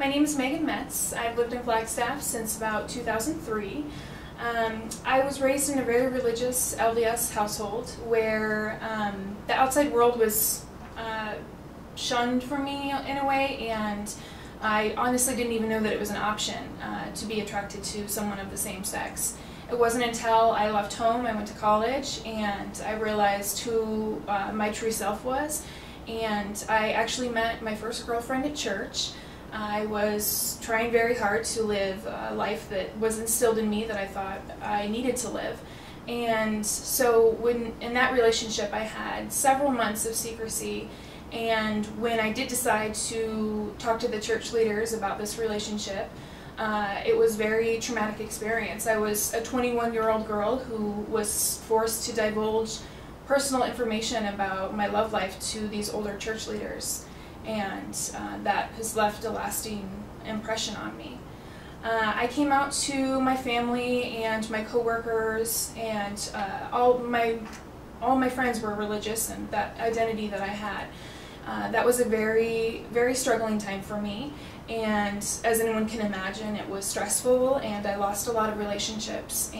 My name is Megan Metz. I've lived in Flagstaff since about 2003. I was raised in a very religious LDS household where the outside world was shunned from me in a way, and I honestly didn't even know that it was an option to be attracted to someone of the same sex. It wasn't until I left home, I went to college, and I realized who my true self was, and I actually met my first girlfriend at church. I was trying very hard to live a life that was instilled in me that I thought I needed to live. And so in that relationship I had several months of secrecy, and when I did decide to talk to the church leaders about this relationship, it was a very traumatic experience. I was a 21-year-old girl who was forced to divulge personal information about my love life to these older church leaders, and that has left a lasting impression on me. I came out to my family and my coworkers, and all my friends were religious, and that identity that I had. That was a very, very struggling time for me, and as anyone can imagine, it was stressful, and I lost a lot of relationships,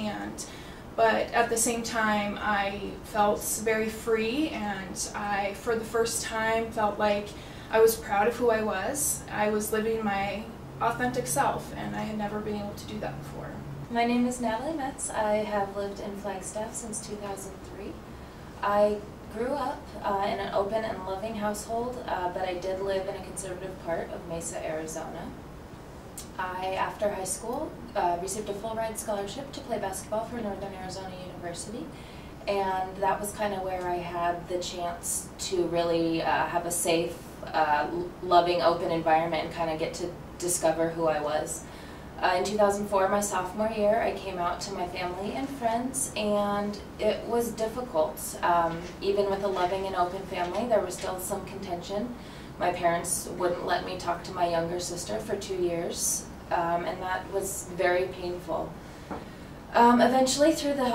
but at the same time I felt very free, and I, for the first time, felt like I was proud of who I was. I was living my authentic self, and I had never been able to do that before. My name is Natalie Metz. I have lived in Flagstaff since 2003. I grew up in an open and loving household, but I did live in a conservative part of Mesa, Arizona. I, after high school, received a full-ride scholarship to play basketball for Northern Arizona University, and that was kind of where I had the chance to really have a safe, loving, open environment and kind of get to discover who I was. In 2004, my sophomore year, I came out to my family and friends, and it was difficult. Even with a loving and open family, there was still some contention. My parents wouldn't let me talk to my younger sister for 2 years, and that was very painful. Eventually, with the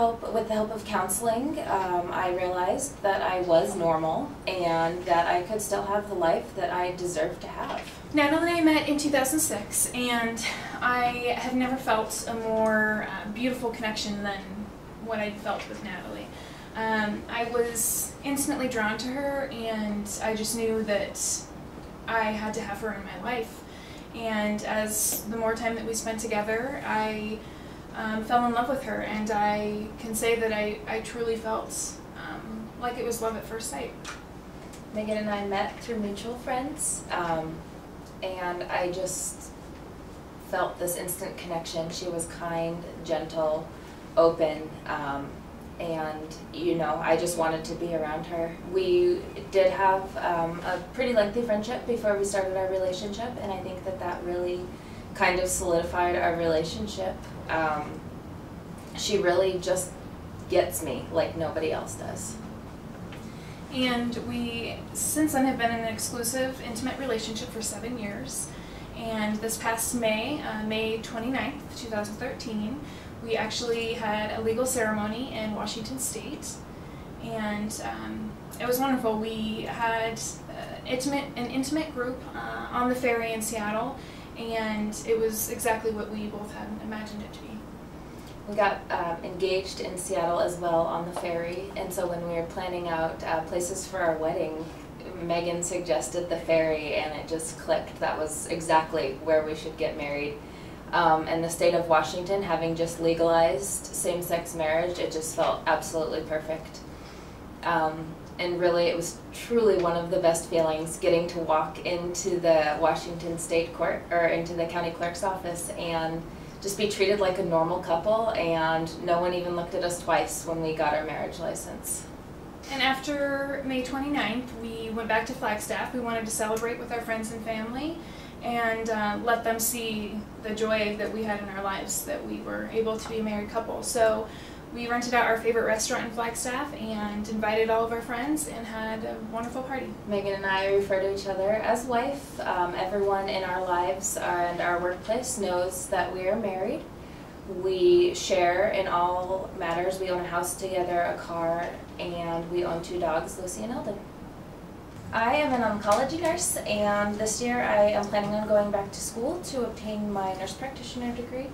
help of counseling, I realized that I was normal and that I could still have the life that I deserved to have. Natalie and I met in 2006, and I have never felt a more beautiful connection than what I felt with Natalie. I was instantly drawn to her, and I just knew that I had to have her in my life. And as the more time that we spent together, I fell in love with her, and I can say that I truly felt like it was love at first sight. Megan and I met through mutual friends, and I just felt this instant connection. She was kind, gentle, open, and I just wanted to be around her. We did have a pretty lengthy friendship before we started our relationship, and I think that really kind of solidified our relationship. She really just gets me like nobody else does. And we, since then, have been in an exclusive, intimate relationship for 7 years. And this past May, May 29th, 2013, we actually had a legal ceremony in Washington State. And it was wonderful. We had an intimate group on the ferry in Seattle, and it was exactly what we both had imagined it to be. We got engaged in Seattle as well on the ferry, and so when we were planning out places for our wedding, Megan suggested the ferry, and it just clicked. That was exactly where we should get married. And the state of Washington, having just legalized same-sex marriage, it just felt absolutely perfect. And really, it was truly one of the best feelings getting to walk into the Washington State Court, or into the county clerk's office, and just be treated like a normal couple, and no one even looked at us twice when we got our marriage license. And after May 29th, we went back to Flagstaff. We wanted to celebrate with our friends and family, and let them see the joy that we had in our lives, that we were able to be a married couple. So we rented out our favorite restaurant in Flagstaff and invited all of our friends and had a wonderful party. Megan and I refer to each other as wife. Everyone in our lives and our workplace knows that we are married. We share in all matters. We own a house together, a car, and we own 2 dogs, Lucy and Eldon. I am an oncology nurse, and this year I am planning on going back to school to obtain my nurse practitioner degree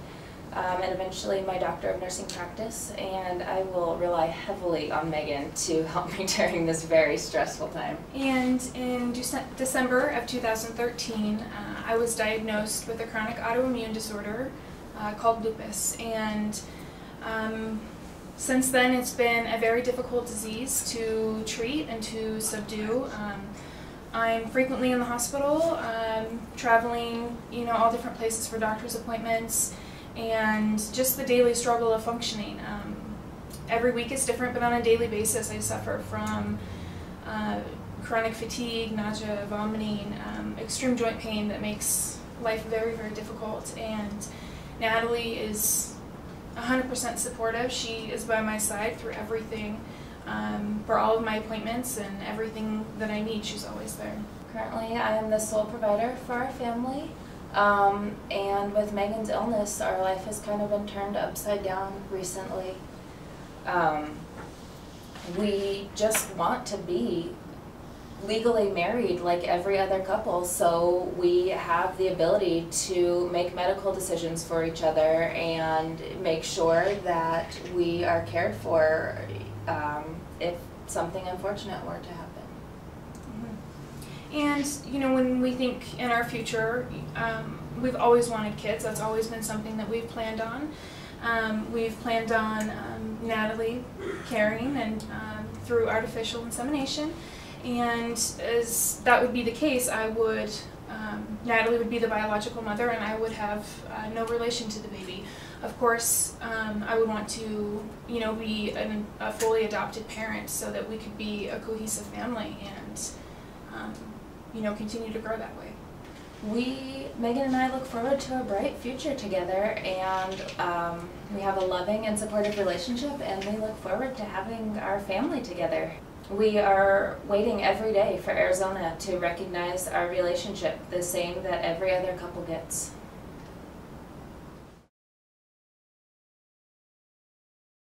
and eventually my Doctor of Nursing Practice, and I will rely heavily on Megan to help me during this very stressful time. And in December of 2013, I was diagnosed with a chronic autoimmune disorder called lupus, and since then it's been a very difficult disease to treat and to subdue. I'm frequently in the hospital, traveling, all different places for doctor's appointments, and just the daily struggle of functioning. Every week is different, but on a daily basis I suffer from chronic fatigue, nausea, vomiting, extreme joint pain that makes life very, very difficult. And Natalie is 100% supportive. She is by my side through everything. For all of my appointments and everything that I need, she's always there. Currently, I am the sole provider for our family, and with Megan's illness, our life has kind of been turned upside down recently. We just want to be legally married like every other couple, so we have the ability to make medical decisions for each other and make sure that we are cared for if something unfortunate were to happen. And when we think in our future, we've always wanted kids. That's always been something that we've planned on. We've planned on Natalie carrying and through artificial insemination. And as that would be the case, Natalie would be the biological mother, and I would have no relation to the baby. Of course, I would want to, be a fully adopted parent so that we could be a cohesive family and, continue to grow that way. Megan and I look forward to a bright future together, and we have a loving and supportive relationship, and we look forward to having our family together. We are waiting every day for Arizona to recognize our relationship the same that every other couple gets.